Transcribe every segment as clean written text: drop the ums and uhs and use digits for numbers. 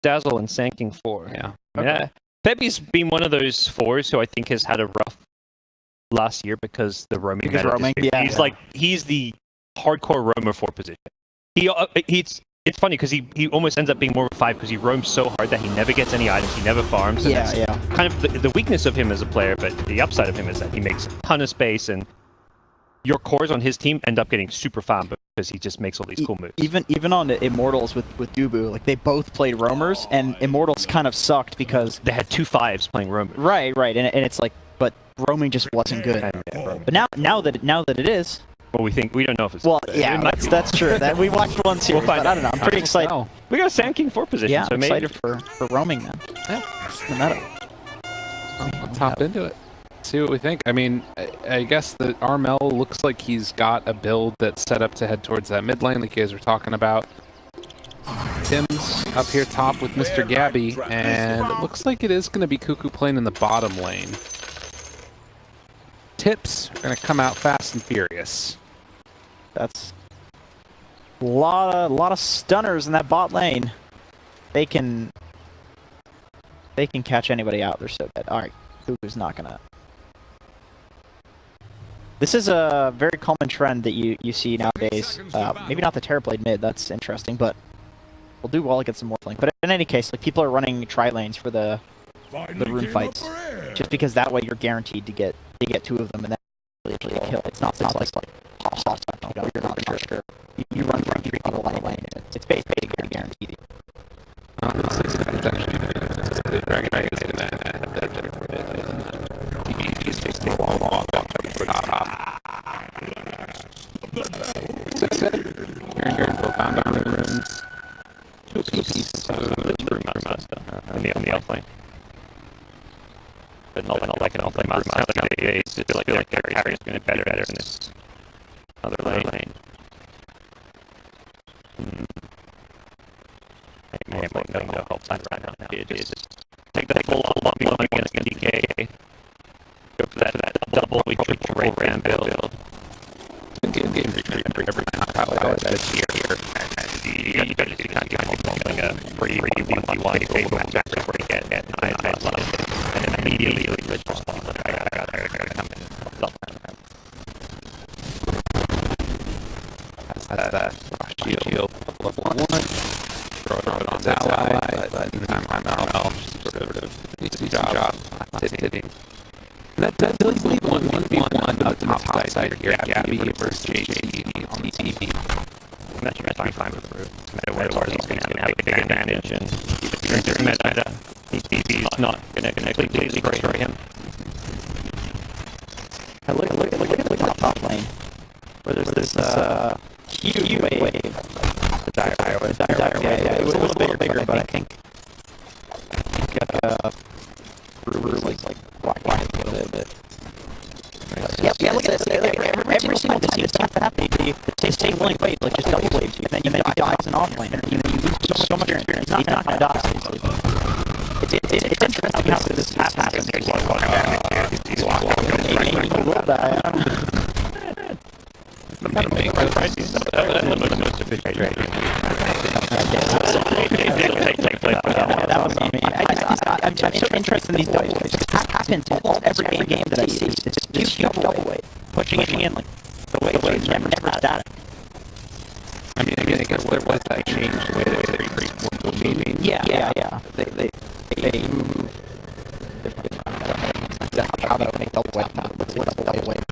Dazzle and Sanking 4. Yeah. Yeah. Pepe's been one of those 4s who I think has had a rough last year because the roaming. He's the hardcore roamer 4 position. It's funny because he almost ends up being more of a 5 because he roams so hard that he never gets any items, he never farms. And that's kind of the weakness of him as a player, but the upside of him is that he makes a ton of space, and your cores on his team end up getting super farm because he just makes all these cool moves. Even on Immortals with Dubu, like they both played roamers, and Immortals kind of sucked because they had 2 5s playing roamers. Right, and it's like, but roaming just wasn't good. But now that it is. Well, we don't know if it's. Well, yeah, that's true. That we watched one series, but I don't know. I'm pretty excited. We got a Sand King 4 position. Yeah, so I'm excited for roaming then. Yeah. Let's hop into it. See what we think. I mean, I guess that Armel looks like he's got a build that's set up to head towards that mid lane like you guys were talking about. Tim's up here top with Mr. Gabby, and it looks like it is going to be Cuckoo playing in the bottom lane. Tips are going to come out fast and furious. That's a lot of stunners in that bot lane. They can catch anybody out. They're so bad. All right, Cuckoo's not gonna. This is a very common trend that you see nowadays. Maybe not the Terrorblade mid. That's interesting, but we'll do well to get some more flank. But in any case, like people are running tri lanes for the rune fights, just because that way you're guaranteed to get 2 of them and then literally a kill. It's not like you're not sure. You run from 3 people on the lane. It's basically guaranteed. On the outplane. But not like an outplane mouse. It's kind of like I feel like Harry's going to be better in this other lane. I am like no help sign right now. Just take that full on against DK. Go for that double triple ram build. Good game every time. That's here. You got to kind of get like a pretty 1v1 table match before you get eyes on it. And then immediately let's just I gotta come in. That's that shield level 1. Throw it on the ally, but in time ML just sort of needs a job hitting. That does leave 1v1 on the top side here. Gabby versus JT on TV. That's fine with Brew. No matter where he's going to have a big advantage, and even during meta, he's not going to completely destroy him. Look at the top lane, where there's this huge wave. The dire wave. Yeah, it was a little bigger, but I think Brew was like whack a little bit. Yeah, look at this. Every single time this seems to happen, they stay blank wave, like just double wave, and then you die as an offlaner, and you lose so much experience. He's not gonna die. It's interesting how this happens. There's a lot of damage. He's locked up. He will die. That was on me. I'm so interested in these double waves. It happens almost every game that I see. It's just huge double wave, pushing in like the wave never static. I mean, I guess there was that change the way they treat more moving. Yeah. They move. Exactly how that would make double wave. Not looks like double wave.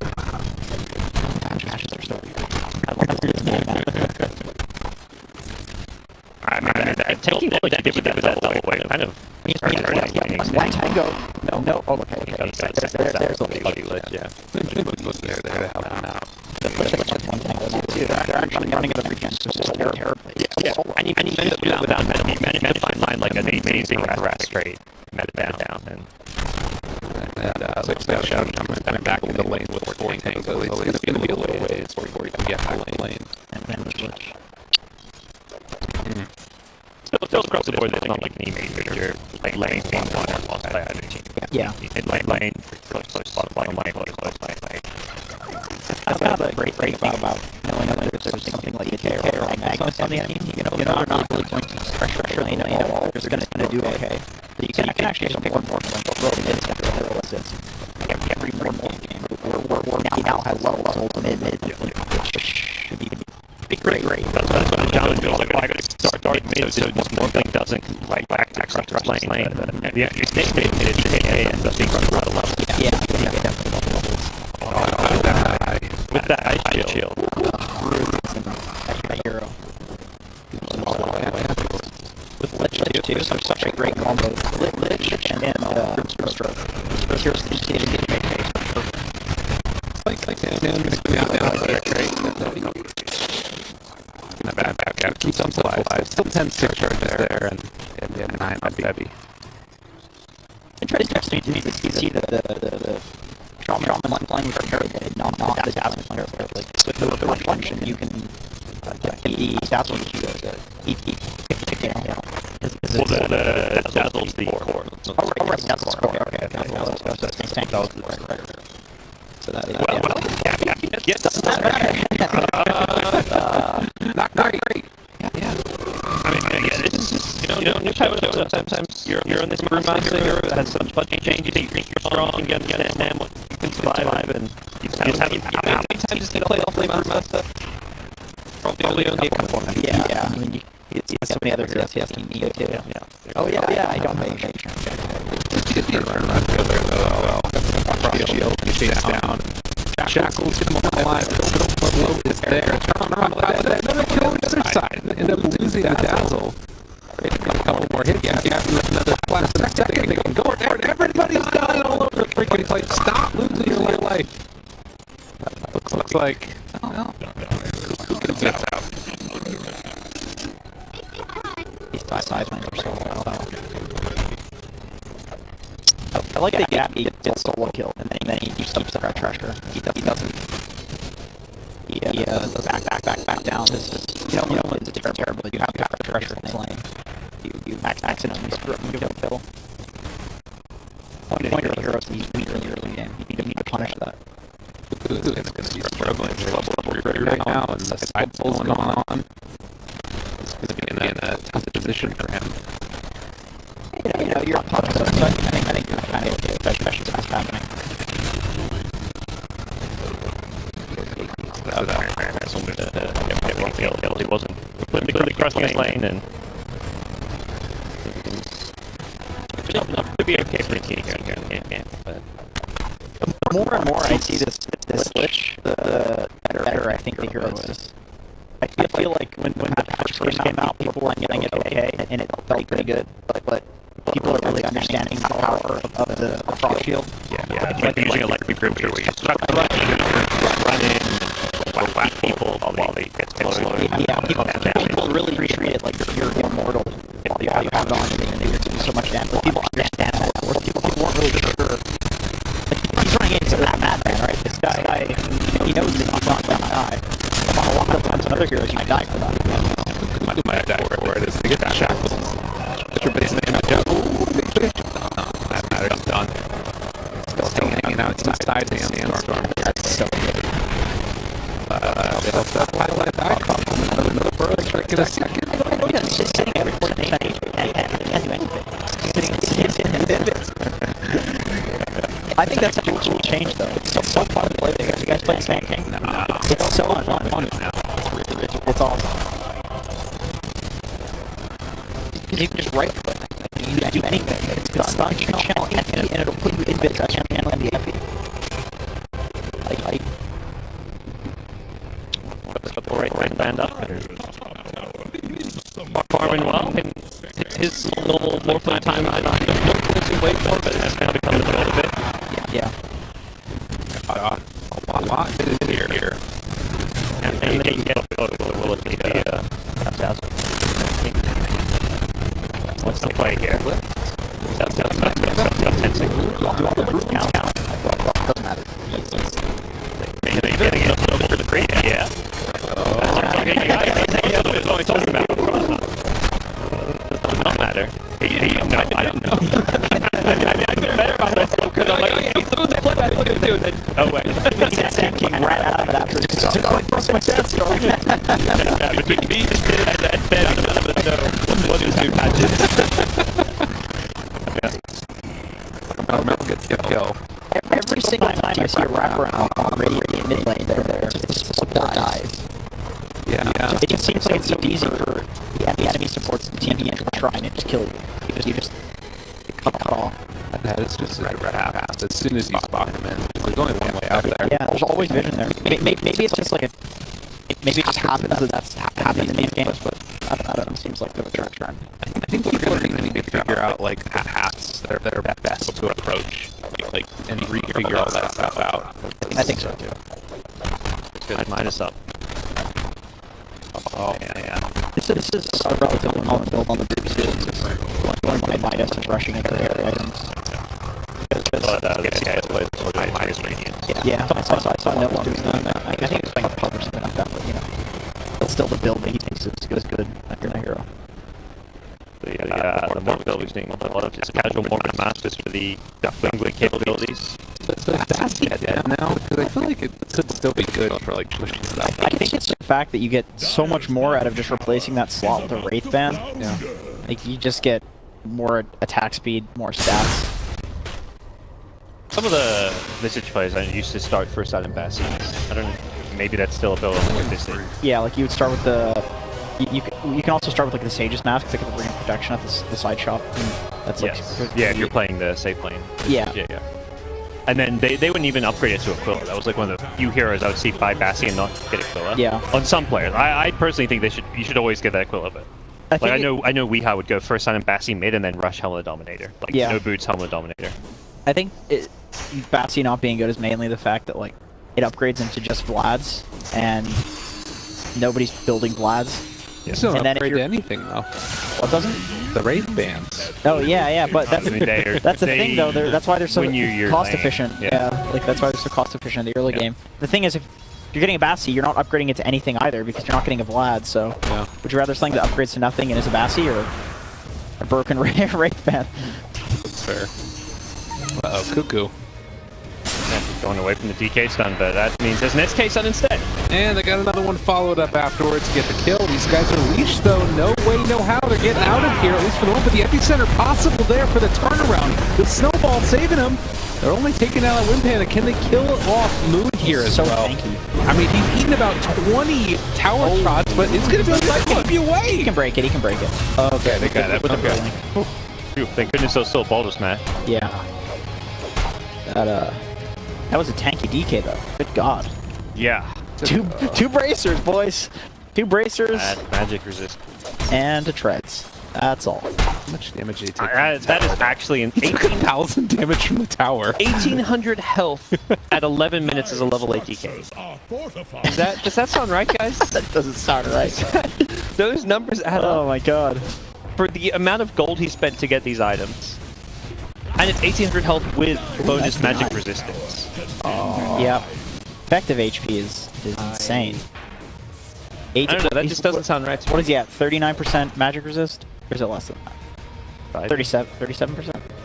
Matches are so weird. I love this game, man. I mean, taking what you did with that double wave kind of. One tango. No. Oh, okay. There's a glitch. Yeah. They're there to help him out. They're actually running at a regen, so it's terribly. Yeah. And you managed to do that without meta. You managed to find like an amazing rest straight meta down. And so Shout coming back in the lane with 4 tanks. So it's going to be a little ways before you can get the lane. And then the glitch. Still across the board, there's not like any major lane being one or lost by either team. Yeah. Lane, close, bottom lane, close lane. That's kind of a great thing about knowing that there's something like EK or Magnus on the enemy, they're not really going to pressure lane at all. They're going to do okay. So you can actually just pick more flank, but really it's going to be realistic. Every more game, we're now has levels hold mid, which should be great. That's what the challenge feels like. I gotta start mid, so this Morphling doesn't like back to crush lane. Yeah, you stay mid, and the thing runs out of levels. Yeah, definitely levels. With that ice shield. That hero. With Lich too, such a great combo. Lich and Stroke. Heroes can just make pace. Bad. Keep some alive. Still 10-6 charges there, and 9 on heavy. Interesting to me to see the Shaman playing with Herald, not the Dazzling player. So with the right function, you can get the Dazzle to pick down. Well, the Dazzle's the core. Oh, right, Dazzle's core. Okay. So that, yeah, doesn't matter. Not great. Yeah. I mean, again, it's just, new type of Dota. Sometimes you're in this brewmaster hero that has some budget changes, you think you're strong, and you can survive, and you just have how many times did you play brewmaster? Probably only a couple of them. Yeah. I mean, you see so many other heroes he has to need too. Oh, yeah, I don't make sure. He stays down. Shackles him alive. Float is there. Turn around. Another kill on the other side. End up losing the Dazzle. A couple more hits. Yeah, another flash. Second. They go there. Everybody's dying all over the freaking place. Stop losing your life. Looks like. Oh, that's out. These side lanes are so well. I like the gap. He gets solo kill, and then he keeps the treasure. He doesn't. He does back down. It's just, it's terrible. You have treasure in the lane. You accidentally screw up and give it a kill. Point your heroes in the early game. You need to punish that. It's going to be struggling to level up right now, and the side pull's going on. It's going to be in a tough position for him. You're on top of it, so I think you're kind of okay, especially if that's happening. He wasn't completely crossing his lane, and enough to be okay for a team here. But more and more I see this Lich, the better I think the hero is. I feel like when the patch first came out, people were getting it okay, and it felt pretty good, but people are really understanding the power of the frost shield. Yeah. It's like using a electric group where you just run in and whack people while they get exploded. Yeah, people really treat it like you're immortal while you have it on, and you're doing so much damage. People understand that. People weren't really sure. Like, he's running into that madman, right? This guy, he knows that he's not going to die. A lot of times, other heroes, you die for that. You might die for it. Is to get that shackles. Put your base name out. That matter's done. Still hanging out inside the sandstorm. That's so good. That highlight icon. Another burrow strike in a second. Look at him, just sitting every 40% HP. And he can't do anything. I think that's such a cool change, though. It's so fun to play there. You guys play CHONGQING? No. It's so fun now. It's awesome. You can just right click. You can do anything. It's stun channel and it'll put you in bit channel and the FE. Like, right band up. Farming well, and his little more play time I don't know wait for, but that's kind of become a little bit. Yeah. A lot in here. And then you get the what's the play here? That's 10 seconds. Doesn't matter. Maybe getting it over the free. Yeah. That's what I'm talking about. Does not matter. No, I don't know. I feel better about myself because I'm like, I'm supposed to play that. Oh wait. Sand King ran out of that after just took all across my sandstorm. Between me and Ben, I don't know what his new patch Armel gets the kill. Every single time I see a wraparound on radiant mid lane, they're just dies. Yeah. It just seems like it's so easy for the enemy supports the TNC to try and just kill you. You just cut off. That is just a red pass as soon as you spot him in. There's only one way out there. Yeah, there's always vision there. Maybe it's just like a... Maybe it just happens that that's happening in these games, but I don't know. It seems like the trend. I think people are going to need to figure out like paths that are best to approach, and refigure all that stuff out. I think so too. Good, minus up. Oh yeah. This is a relatively common build on the boost. It's going by Midas and rushing into their items. This guy plays minus radiant. Yeah, I saw no one doing that. I think it's playing a pub or something like that, but you know, it's still the build that he thinks is good if you're not a hero. The more build we're seeing a lot of just casual Mormon masters for the wing capabilities. So that's dead now, because I feel like it could still be good for like pushing stuff. I think it's the fact that you get so much more out of just replacing that slot with a Wraith Band. Yeah. Like, you just get more attack speed, more stats. Some of the Visage players I used to start first out in Bassi. I don't know, maybe that's still a build with this thing. Yeah, like you would start with the... You can also start with like the Sage's Mask, pick up the Ring of Protection at the side shop. And that's like... Yes. Yeah, if you're playing the safe lane. Yeah. Yeah. And then they wouldn't even upgrade it to Aquila. That was like one of the few heroes I would see buy Bassi and not get Aquila. Yeah. On some players. I personally think you should always get that Aquila, but... I know Weehaw would go first on Bassi mid and then rush Helmet Dominator. Like, yeah. No boots, Helmet Dominator. I think Bassi not being good is mainly the fact that like it upgrades into just Vlads, and nobody's building Vlads. Yeah. It's not upgrade to anything though. What doesn't? The Wraith Bands. Oh yeah, but that's that's the thing though. That's why they're so cost efficient. Yeah, like that's why they're so cost efficient in the early game. The thing is, if you're getting a Bassi, you're not upgrading it to anything either because you're not getting a Vlad. So would you rather something that upgrades to nothing and is a Bassi, or a broken Wraith Band? That's fair. Uh-oh, Cuckoo. Yeah, going away from the DK stun, but that means there's an SK stun instead. And they got another one followed up afterwards to get the kill. These guys are leashed though. No way, no how. They're getting out of here, at least for the moment. But the epicenter possible there for the turnaround. The snowball saving them. They're only taking out a Wind Panda. Can they kill off Moon here as well? Tanky. I mean, he's eaten about 20 tower shots, but it's going to be like keep you away. He can break it. Okay, they got it. Okay. Phew, thank goodness those still Baldur's Mat. Yeah. That was a tanky DK though. Good God. Yeah. Two bracers, boys. 2 bracers. Magic resist. And a treads. That's all. How much damage did he take? That is actually an 18,000 damage from the tower. 1,800 health at 11 minutes as a level 8 DK. Does that sound right, guys? That doesn't sound right. Those numbers add up. Oh my God. For the amount of gold he spent to get these items. And it's 1,800 health with bonus magic resistance. Yeah. Effective HP is insane. I don't know, that just doesn't sound right to me. What is he at? 39% magic resist? Or is it less than that? 37%?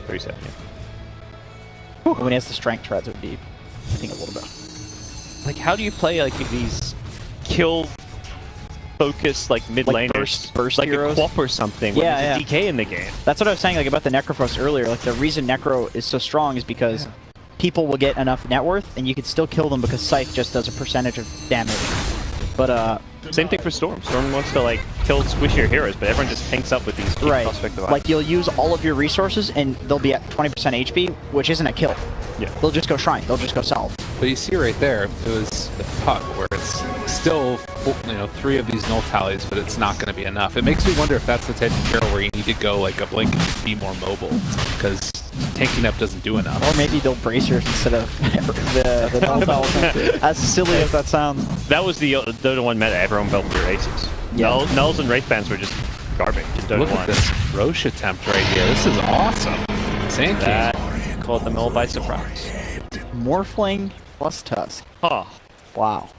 37, yeah. When he has the strength treads, it would be, I think, a little bit. Like, how do you play like these kill focus like mid laners, burst like heroes? A Quap or something? When there's a DK in the game. That's what I was saying like about the Necrophos earlier. Like the reason Necro is so strong is because people will get enough net worth, and you can still kill them because Scythe just does a percentage of damage. But same thing for Storm. Storm wants to like kill squishier heroes, but everyone just tanks up with these prospective items. Like you'll use all of your resources, and they'll be at 20% HP, which isn't a kill. Yeah. They'll just go Shrine. They'll just go Salve. But you see right there, it was the puck where it's still, 3 of these null tallies, but it's not going to be enough. It makes me wonder if that's the type of hero where you need to go like a blink and be more mobile, because tanking up doesn't do enough. Or maybe they'll bracers instead of the null tallies. As silly as that sounds. That was the Dota 1 meta. Everyone built their aces. Yeah. Nulls and Wraith Bands were just garbage in Dota 1. Look at this Roche attempt right here. This is awesome. Sand King. That caught them all by surprise. Morphling plus Tusk. Huh. Wow.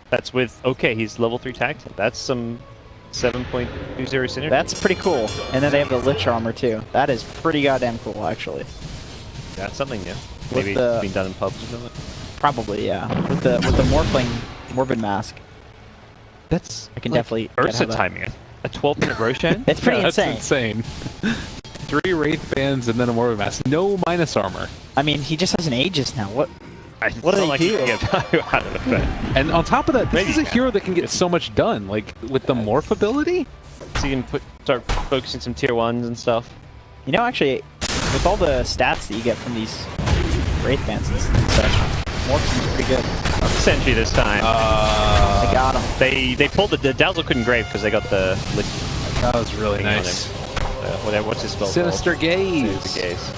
That's with, okay, he's level 3 tag. That's some 7.20 synergy. That's pretty cool. And then they have the Lich armor too. That is pretty goddamn cool, actually. That's something new. With Maybe it's being done in pubs or something. Probably, yeah. With the Morphling Morbid Mask, That's I can like definitely Ursa get how timing. A 12-minute Roshan? It's pretty That's insane. 3 Wraith Bands and then a Morbid Mask. No minus armor. I mean, he just has an Aegis now. What What do they like do? you can get value out of it. And on top of that, this Maybe is a you can. hero that can get so much done. Like, with the Morph ability? So you can start focusing some tier 1s and stuff. You know, actually, with all the stats that you get from these Wraith Bands and such, Morph seems pretty good. Sentry this time. I got him. They pulled the Dazzle couldn't grave because they got the That was really thing on nice. him. What's his spell Sinister called? Gaze. Sinister Gaze.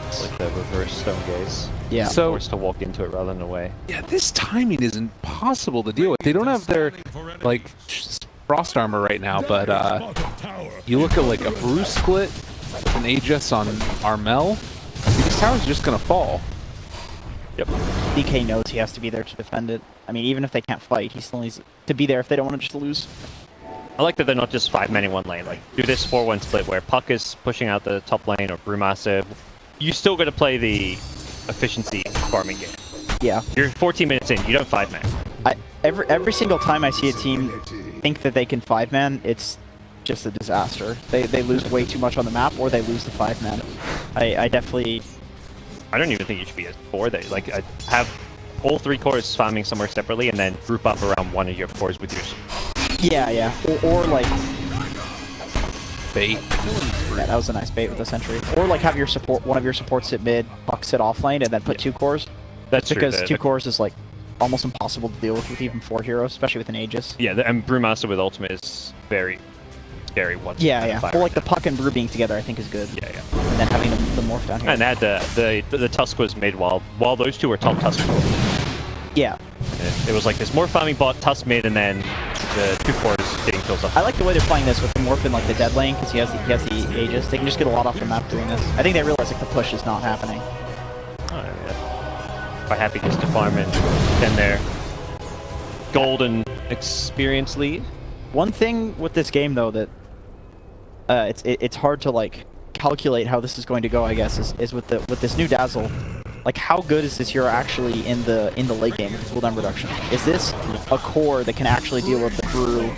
It's like the reverse Stone Gaze. Yeah. So, Forced to walk into it rather than away. yeah, this timing is impossible to deal with. They don't have their, like, frost armor right now, but you look at, like, a Bruce split with an Aegis on Armel, these towers are just going to fall. Yep. DK knows he has to be there to defend it. I mean, even if they can't fight, he still needs to be there if they don't want to just lose. I like that they're not just 5 men in one lane. Like, do this 4-1 split where Puck is pushing out the top lane or Brewmaster. You still got to play the efficiency farming game. Yeah. You're 14 minutes in, you don't 5-man. Every single time I see a team think that they can 5-man, it's just a disaster. They lose way too much on the map, or they lose the 5-man. I definitely... I don't even think you should be a 4 there. Like, have all 3 cores farming somewhere separately and then group up around one of your cores with your... Yeah. Or like... Bait. Yeah, that was a nice bait with the sentry. Or like have your one of your supports sit mid, Buck sit off lane, and then put 2 cores. That's because true. 2 cores is like almost impossible to deal with even 4 heroes, especially with an Aegis. Yeah, and Brewmaster with ultimate is very scary once. Yeah. Well, like the Puck and Brew being together, I think is good. Yeah. And then having the morph down here. And add the Tusk was made while those two were top Tusk. Yeah. It was like this more farming bot, Tusk mid, and then the 2 cores getting kills up. I like the way they're playing this with the morph in like the dead lane because he has the Aegis. They can just get a lot off the map doing this. I think they realize like the push is not happening. Oh, yeah. Quite happy just to farm and then their golden experience lead. One thing with this game though that it's hard to like calculate how this is going to go, I guess, is with this new Dazzle. Like, how good is this hero actually in the late game with cooldown reduction? Is this a core that can actually deal with the Brew,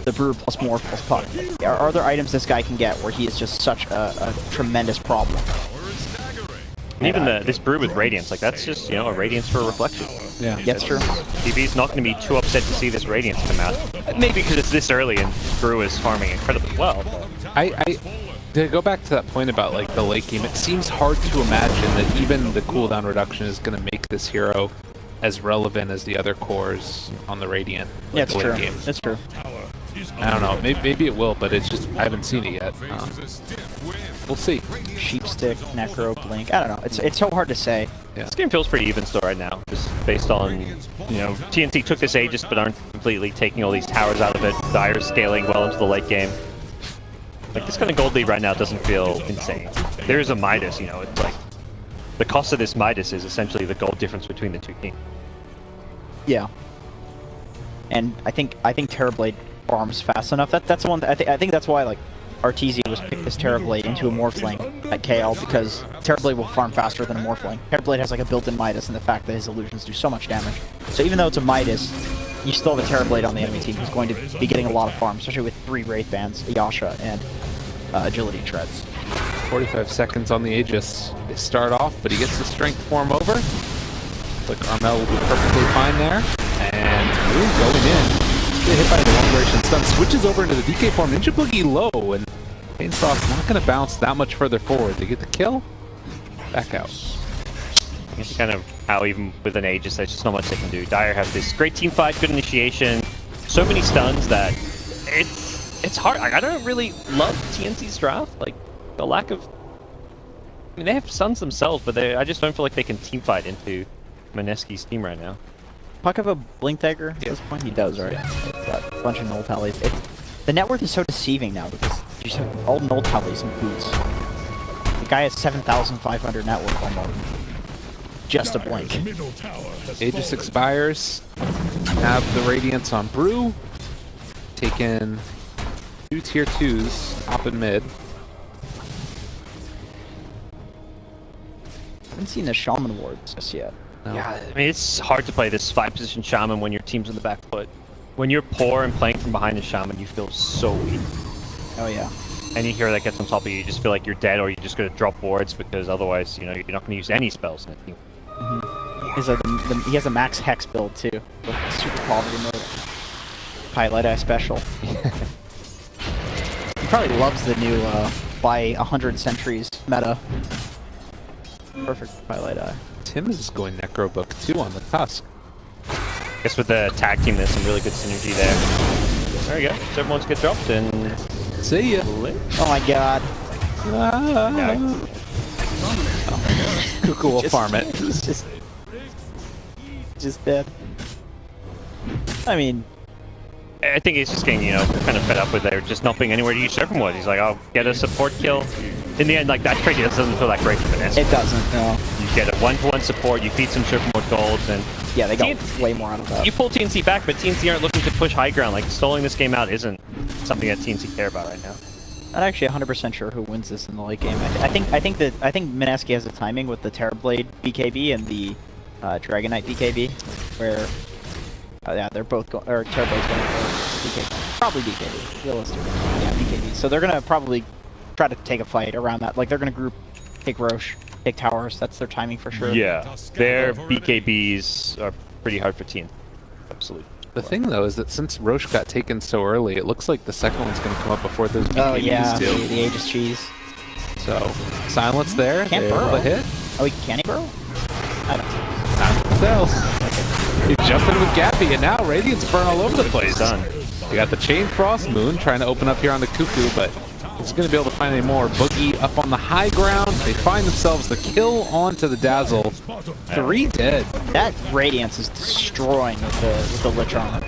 the Brew plus Morph plus Puck? Are there items this guy can get where he is just such a tremendous problem? And even this Brew with Radiance, like that's just, a Radiance for a reflection. Yeah. That's true. TV's not going to be too upset to see this Radiance come out. Maybe because it's this early and Brew is farming incredibly well. But... To go back to that point about like the late game, it seems hard to imagine that even the cooldown reduction is going to make this hero as relevant as the other cores on the Radiant. Yeah, it's true. Game. It's true. I don't know. Maybe it will, but it's just I haven't seen it yet. We'll see. Sheepstick, Necro, Blink. I don't know. It's so hard to say. Yeah. This game feels pretty even still right now, just based on, TNC took this Aegis but aren't completely taking all these towers out of it. Dire's scaling well into the late game. Like, this kind of gold lead right now doesn't feel insane. There is a Midas, it's like, the cost of this Midas is essentially the gold difference between the two teams. Yeah. And I think Terrorblade farms fast enough. That's the one. I think that's why like Arteezy was picked this Terrorblade into a Morphling at KL, because Terrorblade will farm faster than a Morphling. Terrorblade has like a built-in Midas, and the fact that his illusions do so much damage. So even though it's a Midas, you still have a Terrorblade on the enemy team who's going to be getting a lot of farm, especially with 3 Wraith Bands, Yasha, and Agility Treads. 45 seconds on the Aegis. They start off, but he gets the strength form over. Like Armel will be perfectly fine there. And going in. Get hit by the long duration stun. Switches over into the DK form. Ninja Boogie low. And Painfrost not going to bounce that much further forward. They get the kill. Back out. It's kind of how even with an Aegis, there's just not much they can do. Dire have this great team fight, good initiation, so many stuns that it's hard. I don't really love TNC's draft. Like, the lack of... I mean, they have stuns themselves, but I just don't feel like they can team fight into Mineski's team right now. Puck have a Blink Dagger at this point? He does, right? It's got a bunch of null tallies. The net worth is so deceiving now because you just have all null tallies and boots. The guy has 7,500 net worth almost. Just a blink. Aegis expires. Have the Radiance on Brew. Taken 2 tier 2s, top and mid. haven't seen the Shaman wards just yet. No. Yeah, I mean, it's hard to play this 5-position Shaman when your team's on the back foot. When you're poor and playing from behind the Shaman, you feel so weak. Oh yeah. Any hero that gets on top of you, you just feel like you're dead, or you're just going to drop wards because otherwise, you know, you're not going to use any spells in the team. He has a max hex build too, with super poverty mode. Pilot Eye special. He probably loves the new buy 100 centuries meta. Perfect for Pilot Eye. Tim is going Necrobook too on the Tusk. I guess with the tag team, there's some really good synergy there. There we go. So everyone's get dropped and See ya. Oh my god. Yeah. Cuckoo will farm it. He's just dead. I mean, I think he's just getting, you know, kind of fed up with there just not being anywhere to use Serpent. He's like, I'll get a support kill. In the end, like, that trade doesn't feel that great for Mineski. it doesn't, no. You get a 1-to-1 support, you feed some Serpent golds, and Yeah, they got way more out of that. you pull TNC back, but TNC aren't looking to push high ground. Like, stalling this game out isn't something that TNC care about right now. Not actually 100% sure who wins this in the late game. I think Mineski has the timing with the Terrorblade BKB and the Dragon Knight BKB, where yeah, they're both going, or Terrorblade's going for BKB. Probably BKB, realistically. Yeah, BKB. So they're gonna probably try to take a fight around that. Like, they're gonna group, take Roche, take towers. That's their timing for sure. Yeah, their BKBs are pretty hard for TNC. Absolutely. The thing though is that since Roche got taken so early, it looks like the second one's going to come up before those BKBs Oh yeah, do. the Aegis cheese. So silence there. Can't They're able burrow. to hit. Oh, he can he burrow? I don't know. Time to tell. He jumped in with Gappy, and now Radiant's burn all over the place. Done. We got the Chain Frost Moon trying to open up here on the Cuckoo, but he's going to be able to find any more. Boogie up on the high ground. They find themselves the kill onto the Dazzle. 3 dead. That Radiance is destroying with the Litron.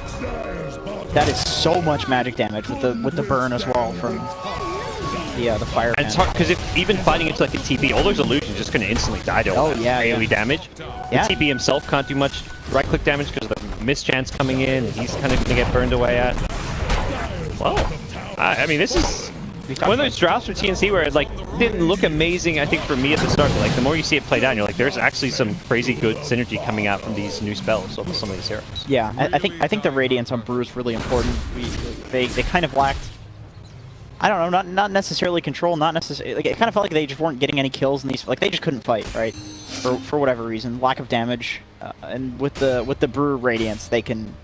That is so much magic damage with the burn as well from the fire. And it's hard because if even fighting into like a TP, all those illusions just gonna instantly die to all that AoE damage. Yeah. The TP himself can't do much right-click damage because of the mischance coming in, and he's kind of gonna get burned away at. Well, I mean, this is one of those drafts for TNC where it like didn't look amazing. I think for me at the start, but like the more you see it play down, you're like, there's actually some crazy good synergy coming out from these new spells over some of these heroes. Yeah, I think the Radiance on Brew is really important. They kind of lacked, I don't know, not necessarily control, not necessarily, like, it kind of felt like they just weren't getting any kills in these, like they just couldn't fight, right? For whatever reason, lack of damage, and with the Brew Radiance, they can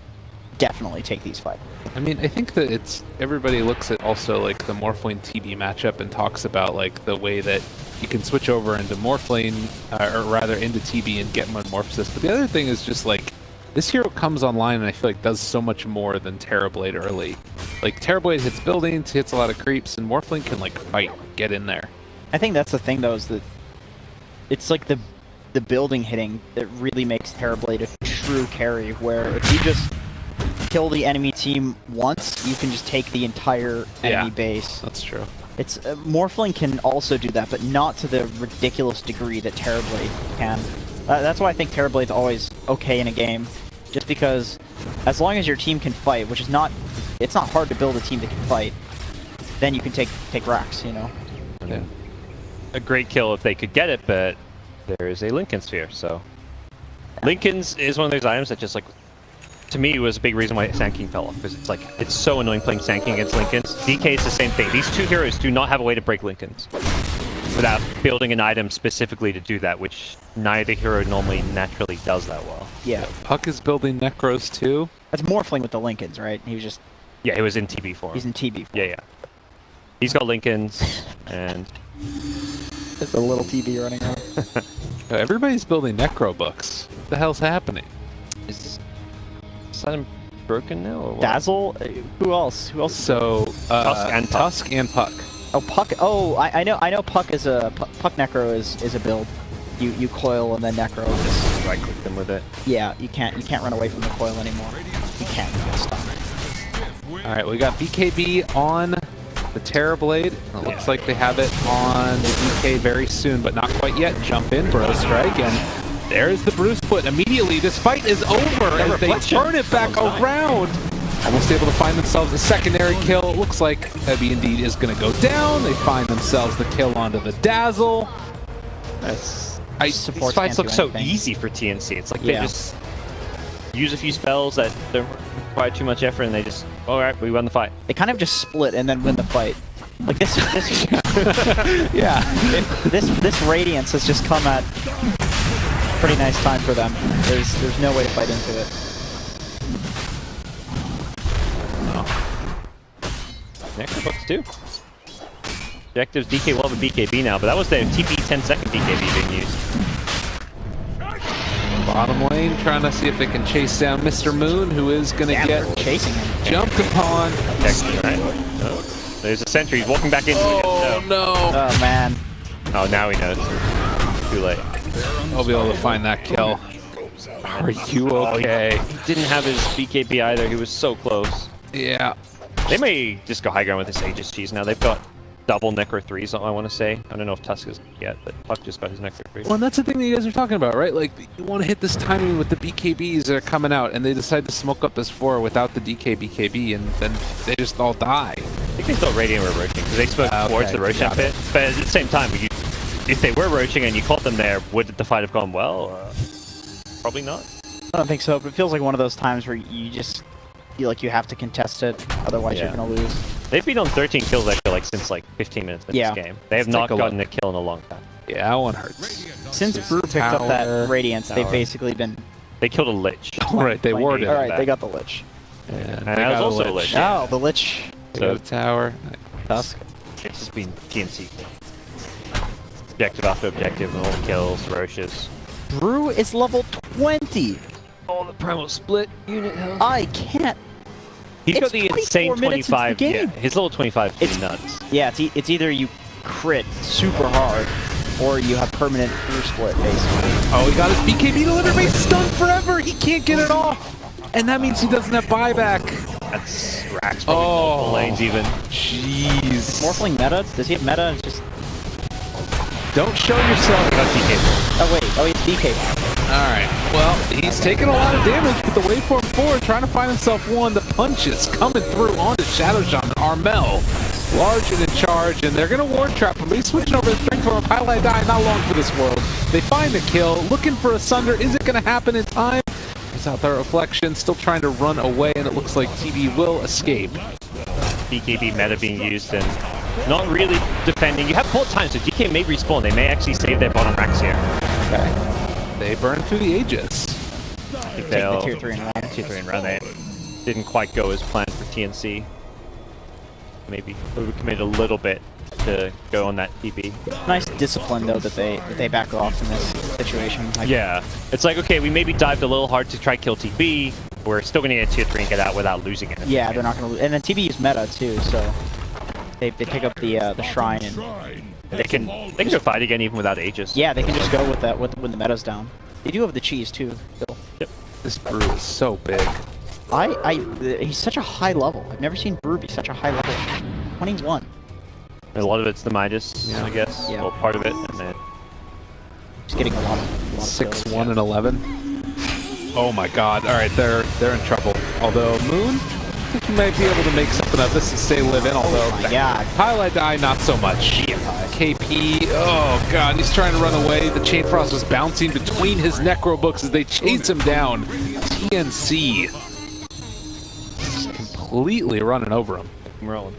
definitely take these fights. I mean, I think that it's everybody looks at also like the Morphlane TB matchup and talks about like the way that you can switch over into Morphlane, or rather into TB and get Metamorphosis. But the other thing is just like this hero comes online and I feel like does so much more than Terrorblade early. Like Terrorblade hits buildings, hits a lot of creeps, and Morphlane can like fight, get in there. I think that's the thing though, is that it's like the building hitting that really makes Terrorblade a true carry, where if you just kill the enemy team once, you can just take the entire enemy base. That's true. It's Morphling can also do that, but not to the ridiculous degree that Terrorblade can. That's why I think Terrorblade's always okay in a game, just because as long as your team can fight, which is not, it's not hard to build a team that can fight, then you can take racks, you know. Yeah. A great kill if they could get it, but there is a Lincoln Sphere, so Lincoln's is one of those items that just like, to me, was a big reason why Sand King fell off, because it's like, it's so annoying playing Sand King against Lincolns. DK is the same thing. These two heroes do not have a way to break Lincolns without building an item specifically to do that, which neither hero normally naturally does that well. Yeah. Puck is building Necros too. That's Morphling with the Lincolns, right? He was just... Yeah, he was in TB form. He's in TB form. Yeah. He's got Lincolns, and... It's a little TB running around. Everybody's building Necro books. What the hell's happening? Is item broken now, or what? Dazzle? Who else? Who else? So, Tusk and Puck. Oh, Puck. Oh, I know Puck is a... Puck Necro is a build. You coil and then Necro. Just right-click them with it. Yeah, you can't run away from the coil anymore. You can't. You get stuck. Alright, we got BKB on the Terrorblade. It looks like they have it on the DK very soon, but not quite yet. Jump in, Bro Strike, and there's the Bruce Foot. Immediately, this fight is over as they turn it back around. Almost able to find themselves a secondary kill. It looks like Heavy Indeed is going to go down. They find themselves the kill onto the Dazzle. That's These fights look so easy for TNC. It's like they just use a few spells that don't require too much effort, and they just, all right, we won the fight. They kind of just split and then win the fight. Like this yeah. This Radiance has just come at pretty nice time for them. There's no way to fight into it. Next, what's do? Objectives DK will have a BKB now, but that was their TP 10-second BKB being used. Bottom lane, trying to see if they can chase down Mr. Moon, who is going to get chasing him. Jumped upon. Right? Oh, there's a sentry. He's walking back into it. No. Oh, man. Oh, now he knows. Too late. I'll be able to find that kill. Are you okay? He didn't have his BKB either. He was so close. Yeah. They may just go high ground with this Aegis cheese now. They've got double Necro 3s, I want to say. I don't know if Tusk is yet, but Tusk just got his Necro 3. Well, and that's the thing that you guys are talking about, right? Like, you want to hit this timing with the BKBs that are coming out, and they decide to smoke up this 4 without the DK BKB, and then they just all die. I think they thought Radiant were roaching, because they spoke towards the Roshan pit. But at the same time, if they were roaching and you caught them there, would the fight have gone well? Probably not. I don't think so, but it feels like one of those times where you just feel like you have to contest it, otherwise you're going to lose. They've been on 13 kills, I feel like, since like 15 minutes in this game. They have not gotten a kill in a long time. Yeah, that one hurts. Since Brew picked up that Radiance, they've basically been... They killed a Lich. Alright, they warded. Alright, they got the Lich. Yeah, and that was also a Lich. Oh, the Lich. So the tower. Tusk. It's just been TNC. Objective after objective, and all the kills, Roches. Brew is level 20! Oh, the Primal Split unit health. I can't... He's got the insane 25. Yeah, his level 25 is nuts. Yeah, it's either you crit super hard, or you have permanent Brew Split, basically. Oh, he got his BKB delivered, but he's stunned forever! He can't get it off! And that means he doesn't have buyback. That's racks probably multiple lanes even. Jeez. Morphling meta? Does he have meta? It's just... Don't show yourself. Got DK. Oh wait, oh he's DK. Alright, well, he's taking a lot of damage with the Waveform 4, trying to find himself one. The punches coming through onto Shadow Shaman. Armel, large and in charge, and they're going to Ward Trap him. He's switching over to Strength Form. Highlight Die, not long for this world. They find the kill, looking for a Sunder. Is it going to happen in time? He's out there, Reflection, still trying to run away, and it looks like TV will escape. BKB meta being used and not really defending. You have full time, so DK may respawn. They may actually save their bottom racks here. Okay. They burn through the Aegis. I think Take the tier 3 and run. Tier 3 and run. They didn't quite go as planned for TNC. Maybe overcommitted a little bit to go on that TP. Nice discipline though that they back off in this situation. Like, yeah, it's like, okay, we maybe dived a little hard to try kill TB. We're still going to get tier 3 and get out without losing it. Yeah, they're not going to lose. And then TB is meta too, so they pick up the shrine and they can go fight again even without Aegis. yeah, they can just go with that when the meta's down. They do have the cheese too, Bill. Yep. This Brew is so big. He's such a high level. I've never seen Brew be such a high level. 21. A lot of it's the Midas, I guess. Yeah. Well, part of it, and then He's getting a lot of 6-1 and 11. Oh my God! All right, they're in trouble. Although Moon, I think he might be able to make something of this and stay live in. Although Highlight Die, not so much. KP, oh God, he's trying to run away. The Chain Frost was bouncing between his Necro books as they chase him down. TNC just completely running over him. I'm rolling.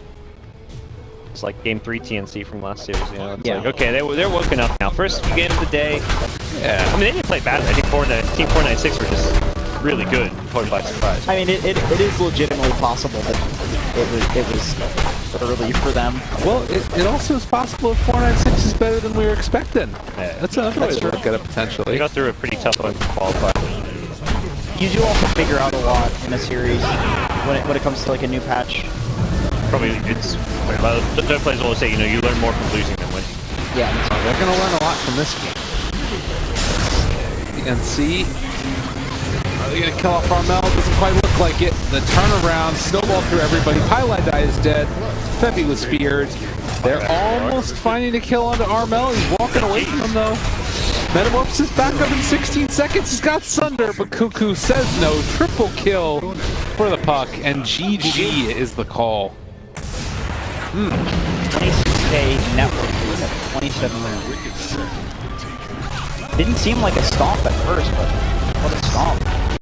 It's like Game 3 TNC from last series, you know? It's Yeah. like, okay, they're woken up now. First few games of the day. Yeah. I mean, they didn't play bad. I think Team 496 were just really good, caught by surprise. I mean, it is legitimately possible that it was early for them. Well, it also is possible if 496 is better than we were expecting. Yeah. That's another way to look at it potentially. They got through a pretty tough one to qualify. You do also figure out a lot in a series when it comes to like a new patch. Probably it's Dota players always say, you know, you learn more from losing than winning. Yeah, They're going to learn a lot from this game. TNC. Are they going to kill off Armel? Doesn't quite look like it. The turnaround, snowball through everybody. Highlight Die is dead. Febby was feared. They're almost finding a kill onto Armel. He's walking away from him though. Metamorphosis back up in 16 seconds. He's got Sunder, but Cuckoo says no. Triple kill for the puck, and GG is the call. 26K network. 27 rounds. Didn't seem like a stomp at first, but what a stomp.